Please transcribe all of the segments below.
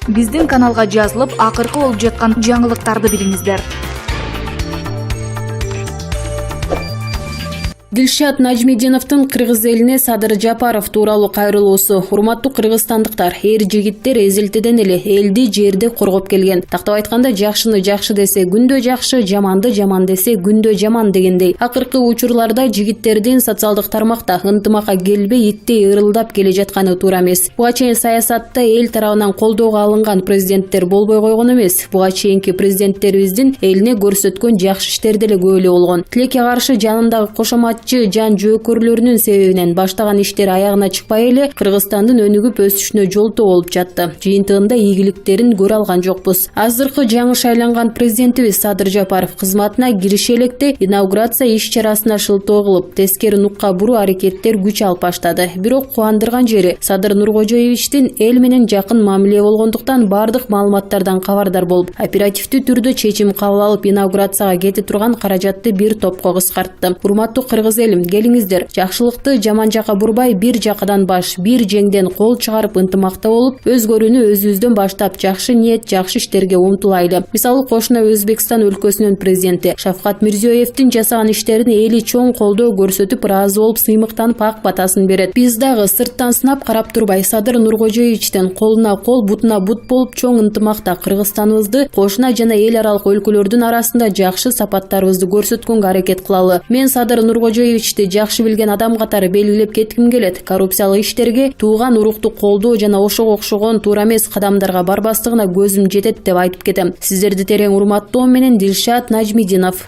Биздин каналга жазылып, акыркы болуп жаткан жаңылыктарды билиңиздер. Дилшат Нажмидиновдун Кыргыз элине Садыр Жапаров тууралуу кайрылуусу. Урматтуу кыргызстандыктар, эр жигиттер эзелтеден эле элди жерди коргоп келген. Тактап айтканда, жакшыны жакшы десе күндө жакшы, жаманды жаман десе күндө жаман дегендей. Акыркы учурларда жигиттердин социалдык тармакта ынтымакка келбей иттей ырылдап келе жатканы туура эмес. Буга чейин саясатта эл тарабынан колдоого алынган президенттер болбой койгон эмес. Буга чейинки президенттерибиздин элине көрсөткөн жакшы иштери деле көп эле болгон. Тилекке каршы жанындагы кошомат жан жөөкөрлөрүнүн себебинен баштаган иштери аягына чыкпай эле Кыргызстандын өнүгүп өсүшүнө жолтоо болуп жатты. Жыйынтыгында ийгиликтерин көрө алган жокпуз. Азыркы жаңы шайланган президентибиз Садыр Жапаров кызматына кириши электе инаугурация иш-чарасына шылтоо кылып, тескери нукка буруу аракеттер күч алып баштады. Бирок кубандырган жери Садыр Нуркожоевичтин эл менен жакын мамиле болгондуктан бардык маалыматтардан кабардар болуп, оперативдүү түрдө чечим кабыл алып, инаугурацияга кете турган каражатты бир топко кыскартты. Урматтуу кыргыз элим, келиңиздер, жакшылыкты жаман жака бурбай, бир жакадан баш, бир жеңден кол чыгарып ынтымакта болуп, өзгөрүүнү өзүбүздөн баштап, жакшы ниет, жакшы иштерге умтулайлы. Мисалы, кошуна Өзбекстан өлкөсүнүн президенти Шавкат Мирзиёевдин жасаган иштерин эли чоң колдоо көрсөтүп, ыраазы болуп, сыймыктанып ак батасын берет. Биз дагы сырттан сынап карап турбай, Садыр Нуркожоевичтен колуна кол, бутуна бут болуп, чоң ынтымакта Кыргызстаныбызды, кошуна жана эл аралык өлкөлөрдүн арасында жакшы сапаттарыбызды көрсөткөнгө аракет кылалы. Мен Садыр Нуркожоевичти жакшы билген адам катары белгилеп кетким келет. Коррупциялык иштерге, тууган урукту колдоо жана ошого окшогон туура эмес кадамдарга барбастыгына көзүм жетет деп айтып кетем. Сиздерди терең урматтоо менен Дилшат Нажмидинов.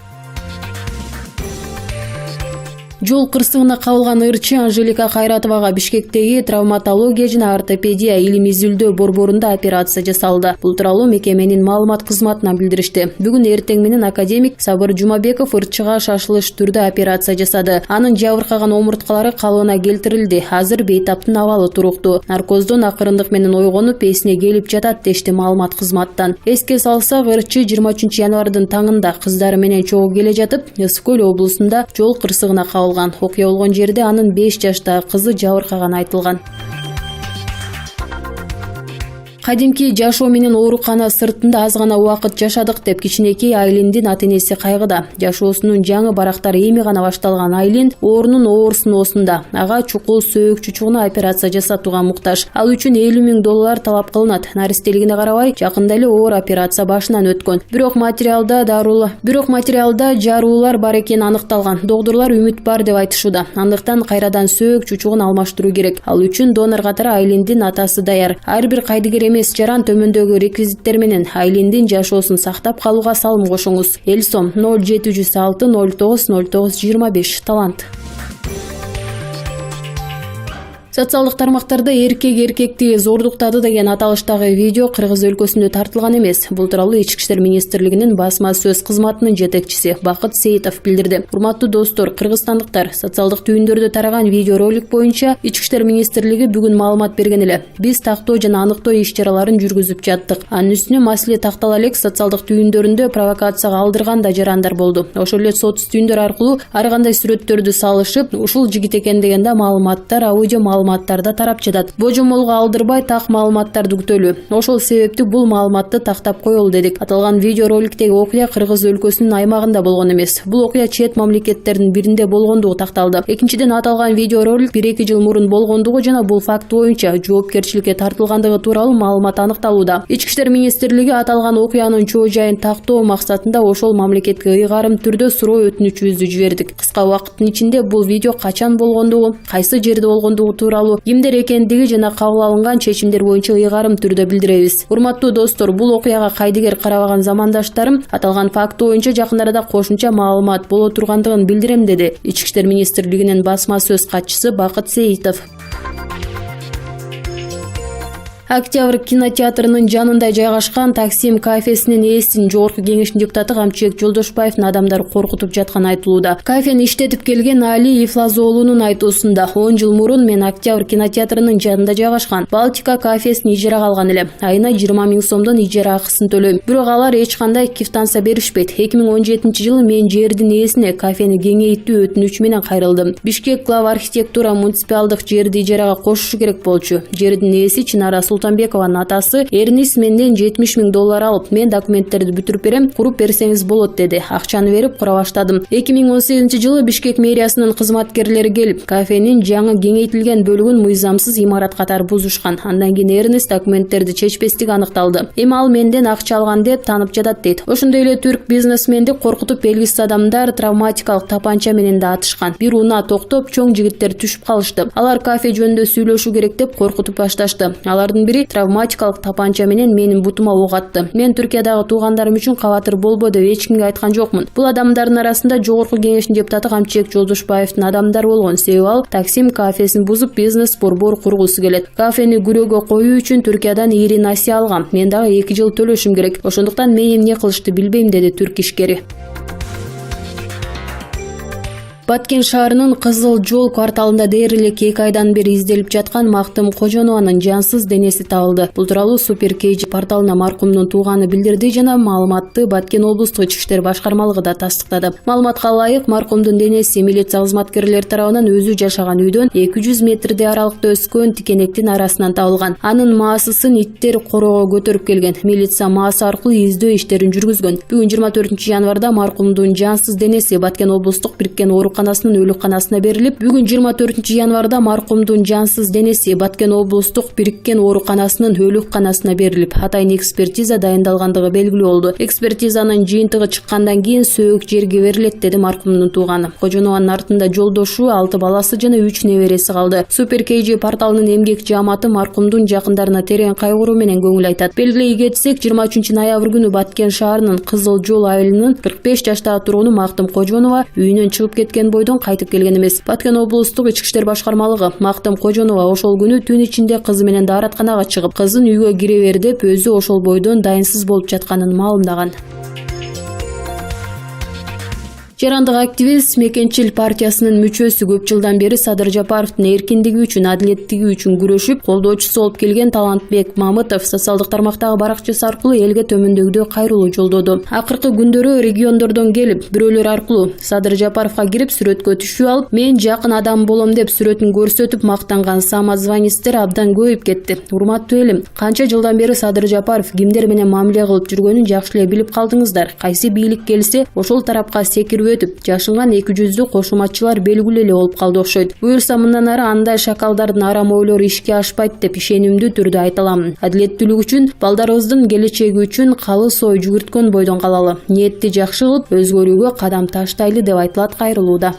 Жол кырсыгына кабылган ырчы Анжелика Кайратовага Бишкектеги травматология жана ортопедия илим изилдөө борборунда операция жасалды. Бул тууралуу мекеменин маалымат кызматынан билдиришти. Бүгүн эртең менен академик Сабыр Жумабеков ырчыга шашылыш түрдө операция жасады. Анын жабыркаган омурткалары калыбына келтирилди. Азыр бейтаптын абалы туруктуу. Наркоздон акырындык менен ойгонуп, эсине келип жатат дешти маалымат кызматтан. Эске салсак, ырчы 23 январдын таңында кыздары менен чогуу келе жатып, Ысык Көл облусунда жол кырсыгына кабылган. Окуя болгон жерде анын 5 жаштагы кызы жабыркаганы айтылган. Кадимки жашоо менен оорукана сыртында аз гана убакыт жашадык деп кичинекей Айлиндин ата-энеси кайгыда. Жашоосунун жаңы барактары эми гана башталган Айлин оорунун оорусуноосунда. Ага чукул сөйүк чучугуна операция жасатууга муктаж. Ал үчүн $50,000 талап кылынат. Наристелигине карабай, жакында эле оор операция башынан өткөн. Бирок материалда жаруулар бар экени аныкталган. Доктурлар үмүт бар деп айтышууда. Андыктан кайрадан сөйүк чучугун алмаштыруу керек. Ал үчүн донор катары Айлиндин атасы даяр. Ар бир кайдыгер жаран төмөндөгү реквизиттер менен Айлиндин жашоосун сактап калууга салым кошуңуз. Эл сом 0706 09 09 25 талант. Социалдык тармактарда эркекти зордуктады деген аталыштагы видео Кыргыз өлкөсүндө тартылган эмес. Бул тууралуу Ички иштер министрлигинин басма сөз кызматынын жетекчиси Бакыт Сейитов билдирди. Урматтуу достор, кыргызстандыктар, социалдык түйүндөрдө тараган видеоролик боюнча Ички иштер министрлиги бүгүн маалымат берген эле. Биз тактоо жана аныктоо иш-чараларын жүргүзүп жаттык. Анын үстүнө маселе тактала элек социалдык түйүндөрүндө провокацияга алдырган да жарандар болду. Ошол эле сот түйүндөр аркылуу ар кандай сүрөттөрдү салышып, ушул жигит экен деген да маалыматтар, аудио маалыматтарда тарап жатат. Божомолго алдырбай так маалыматтарды күтөлү. Ошол себепти бул маалыматты тактап коелу дедик. Аталган видеороликтеги окуя Кыргыз өлкөсүнүн аймагында болгон эмес. Бул окуя чет мамлекеттердин биринде болгондугу такталды. Экинчиден, аталган видеоролик 1-2 жыл мурун болгондугу жана бул факт боюнча жоопкерчиликке тартылгандыгы тууралуу маалымат аныкталууда. Ички иштер министрлиги аталган окуянын чоо жайын тактоо максатында ошол мамлекетке ыйгарым түрдө суроо өтүнүчүбүздү жибердик. Кыска убакыттын ичинде бул видео качан болгондугу, кайсы жерде болгондугу тууралуу, кимдер экендиги жана кабыл алынган чечимдер боюнча ыйгарым түрдө билдиребиз. Урматтуу достор, бул окуяга кайдыгер карабаган замандаштарым аталган факт боюнча жакындарда кошумча маалымат боло тургандыгын билдирем, деди Ички иштер министрлигинин басма сөз катчысы Бакыт Сейитов. Октябрь кинотеатрынын жанында жайгашкан Таксим кафесинин ээсинин жогорку кеңештин депутаты Камчыбек Жолдошбаевдин адамдар коркутуп жатканы айтылууда. Кафени иштетип келген Али Ифлазоолунун айтуусунда 10 жыл мурун мен Октябрь кинотеатрынын жанында жайгашкан Балтика кафесин ижарага алган элем. Айына 20,000 сомдон ижара акысын төлөйм. Бирок алар эч кандай квитанция беришпейт. 2017-жылы мен жердин ээсине кафени кеңейтүү өтүнүчү менен кайрылдым. Бишкек глав архитектура муниципалдык жерди ижарага кошушу керек болчу. Жердин ээси Чынара Султанбекованын атасы Эрнис менден $70.000 алып, мен документтерди бүтүрүп берем, куруп берсеңиз болот деди. Акчаны берип кура баштадым. 2018-жылы Бишкек мэриясынын кызматкерлери келип, кафенин жаңы кеңейтилген бөлүгүн мыйзамсыз имарат катары бузушкан. Андан кийин Эрнис документтерди чечпестиги аныкталды. Эми ал менден акча алган деп танып жатат дейт. Ошондой эле түрк бизнесменди коркутуп белгисиз адамдар травматикалык тапанча менен да атышкан. Бир унаа токтоп, чоң жигиттер түшүп калышты. Алар кафе жөнүндө сүйлөшүү керек деп коркутуп башташты. Алардын бири травматикалык тапанча менен менин бутума ок атты. Мен Түркиядагы туугандарым үчүн кабатыр болбо деп эч кимге айткан жокмун. Бул адамдардын арасында Жогорку Кеңештин депутаты Камчыбек Жолдошбаевдин адамдары болгон. Себеби ал Таксим кафесин бузуп бизнес борбор кургусу келет. Кафени күрөөгө коюу үчүн Түркиядан ири насыя алгам. Мен дагы 2 жыл төлөшүм керек. Ошондуктан мен эмне кылышты билбейм, деди түрк ишкери. Баткен шаарынын Кызыл жол кварталында дээрлик 2 айдан бери изделип жаткан Мактым Кожонованын жансыз денеси табылды. Бул тууралуу Супер Кейджи порталына маркумдун тууганы билдирди жана маалыматты Баткен облустук ички иштер башкармалыгы да тастыктады. Маалыматка ылайык, маркумдун денеси милиция кызматкерлери тарабынан өзү жашаган үйдөн 200 метрдей аралыкта өскөн тикенектин арасынан табылган. Анын маасысын иттер короого көтөрүп келген. Милиция маасы аркылуу издөө иштерин жүргүзгөн. Бүгүн 24 январда маркумдун жансыз денеси Баткен облустук бириккен ооруканасынын өлүкканасына берилип, бүгүн 24 январда маркумдун жансыз денеси Баткен облустук бириккен ооруканасынын өлүкканасына берилип, атайын экспертиза дайындалгандыгы белгилүү болду. Экспертизанын жыйынтыгы чыккандан кийин сөөгүк жерге берилет, деди маркумдун тууганы. Кожонованын артында жолдошу, 6 баласы жана 3 небереси калды. Супер Кейджи порталынын эмгек жааматы маркумдун жакындарына терең кайгыруу менен көңүл айтат. Белгилей кетсек, 23 ноябрь күнү Баткен шаарынын Кызыл жол айылынын 45 жаштагы тургуну Мактым Кожонова үйүнөн чыгып кеткен бойдон кайтып келген эмес. Баткен облустук ички иштер башкармалыгы Мактым Кожонова ошол күнү түн ичинде кызы менен дааратканага чыгып, кызын үйгө кире бер деп өзү ошол бойдон дайынсыз болуп жатканын маалымдаган. Жарандык активист Мекенчил партиясынын мүчөсү көп жылдан бери Садыр Жапаровдун эркиндиги үчүн, адилеттиги үчүн күрөшүп, колдоочусу болуп келген Талантбек Мамытов социалдык тармактагы баракчасы аркылуу элге төмөндөгүдөй кайрылуу жолдоду. Акыркы күндөрү региондордон келип, бирөөлөр аркылуу Садыр Жапаровго кирип сүрөткө түшүү алып, мен жакын адам болом деп сүрөтүн көрсөтүп мактанган самозванецтер абдан көбөйүп кетти. Урматтуу элим, канча жылдан бери Садыр Жапаров кимдер менен мамиле кылып жүргөнүн жакшы эле билип калдыңыздар. Кайсы бийлик келсе, ошол тарапка секирип өтүп, жашынган 200 кошуматчылар белгилүү эле болуп калды окшойт. Буюрса мындан ары андай шакалдардын арам ойлору ишке ашпайт деп ишенимдүү түрдө айта аламын. Адилеттүүлүк үчүн, балдарыбыздын келечеги үчүн калыс ой жүгүрткөн бойдон калалы. Ниетти жакшы кылып, өзгөрүүгө кадам таштайлы деп айтылат кайрылууда.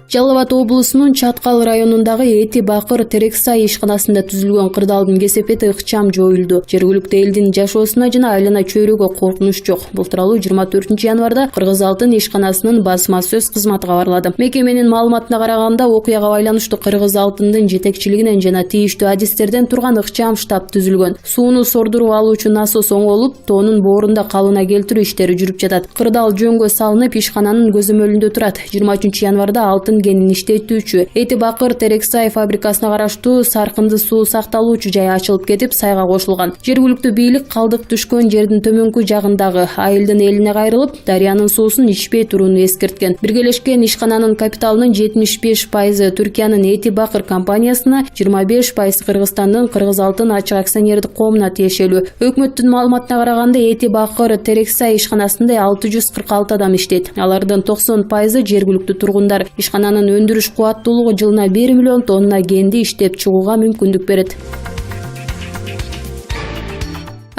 Жалал Абад облусунун Чаткал районундагы Эти Бакыр Терексай ишканасында түзүлгөн кырдаалдын кесепети ыкчам жоюлду. Жергиликтүү элдин жашоосуна жана айлана чөйрөгө коркунуч жок. Бул тууралуу 24 январда Кыргыз Алтын ишканасынын басма сөз кызматы кабарлады. Мекеменин маалыматына караганда, окуяга байланыштуу Кыргыз Алтындын жетекчилигинен жана тийиштүү адистерден турган ыкчам штаб түзүлгөн. Сууну сордуруп алуучу насос оңолуп, тоонун боорунда калыбына келтирүү иштери жүрүп жатат. Кырдаал жөнгө салынып, ишкананын көзөмөлүндө турат. 23 январда алтын кенин иштетүүчү Эти Бакыр Терексай фабрикасына караштуу Саркынды суу сакталуучу жай ачылып кетип, сайга кошулган. Жергиликтүү бийлик калдык түшкөн жердин төмөнкү жагындагы айылдын элине кайрылып, дарыянын суусун ичпей турууну эскерткен. Биргелешкен ишкананын капиталынын 75% Түркиянын Эти Бакыр компаниясына, 25% Кыргызстандын Кыргыз Алтын ачык акционердик коомуна тиешелүү. Өкмөттүн маалыматына караганда, Эти Бакыр Терексай ишканасында 646 адам иштейт. Алардын 90% жергиликтүү тургундар. Ишкананын өндүрүш кубаттуулугу жылына 1 миллион тонна кенди иштеп чыгууга мүмкүндүк берет.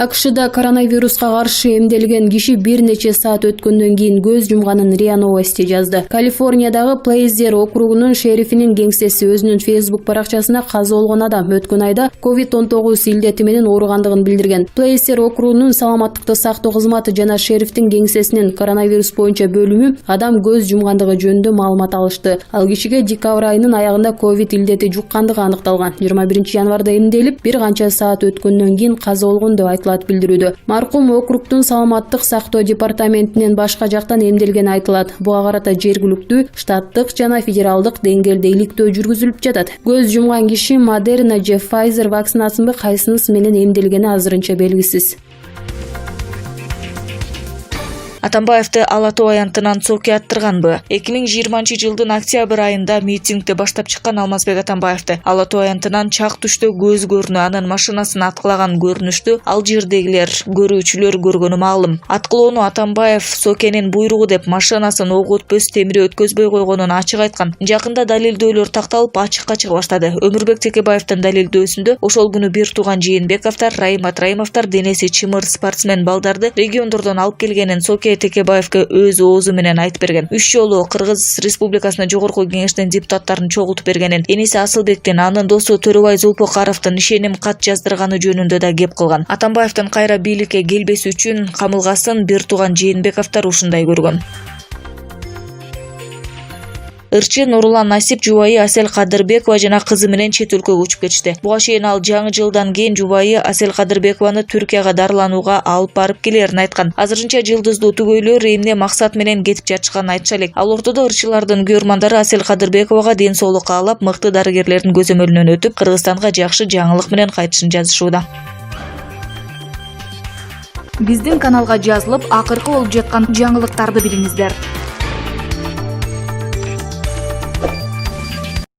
АКШда коронавируска каршы эмделген киши бир нече саат өткөндөн кийин көз жумганын РИА Новости жазды. Калифорниядагы Плейзер округунун шерифинин кеңсеси өзүнүн Facebook баракчасына каза болгон адам өткөн айда COVID-19 илдети менен ооругандыгын билдирген. Плейзер округунун саламаттыкты сактоо кызматы жана шерифтин кеңсесинин коронавирус боюнча бөлүмү адам көз жумгандыгы жөнүндө маалымат алышты. Ал кишиге декабрь айынын аягында COVID илдети жуккандыгы аныкталган. 21 январда эмделип, бир канча саат өткөндөн кийин каза болгон деп айтылат билдирүүдө. Маркум округтун саламаттык сактоо департаментинен башка жактан эмделгени айтылат. Буга карата жергиликтүү, штаттык жана федералдык деңгээлде иликтөө жүргүзүлүп жатат. Көз жумган киши Модерна же Pfizer вакцинасынбы кайсынысы менен эмделгени азырынча белгисиз. Атамбаевди Ала Тоо аянтынан цоке аттырганбы? 2020-жылдын октябрь айында митингде баштап чыккан Алмазбек Атамбаевди Ала Тоо аянтынан чак түштө көз көрүнө анын машинасын аткылаган көрүнүштү ал жердегилер көрүүчүлөр көргөнү маалым. Аткылоону Атамбаев цокенин буйругу деп машинасын ок өтпөс темири өткөзбөй койгонун ачык айткан. Жакында далилдөөлөр такталып ачыкка чыга баштады. Өмүрбек Текебаевдин далилдөөсүндө ошол күнү бир тууган Жээнбековдор, Райымат Райымовдор денеси чымыр спортсмен балдарды региондордон алып келгенин Соке Текебаевге өз оозу менен айтып берген. 3 жолу Кыргыз Республикасынын жогорку кеңештин депутаттарын чогултуп бергенин, эниси Асылбектин, анын досу Төрөбай Зулпокаровдун ишеним кат жаздырганы жөнүндө да кеп кылган. Атамбаевдин кайра бийликке келбеси үчүн камылгасын бир тууган Жээнбековдор ушундай көргөн. Ырчы Нурлан Насип жубайы Асел Кадырбекова жана кызы менен чет өлкөгө учуп кетишти. Буга чейин ал жаңы жылдан кийин жубайы Асел Кадырбекованы Түркияга дарыланууга алып барып келерин айткан. Азырынча жылдыздуу түгөйлөр эмне максат менен кетип жатышканын айтыша элек. Ал ортодо ырчылардын күйөрмандары Асел Кадырбековага ден соолук каалап, мыкты дарыгерлердин көзөмөлүнөн өтүп, Кыргызстанга жакшы жаңылык менен кайтышын жазышууда. Биздин каналга жазылып, акыркы болуп жаткан жаңылыктарды билиңиздер.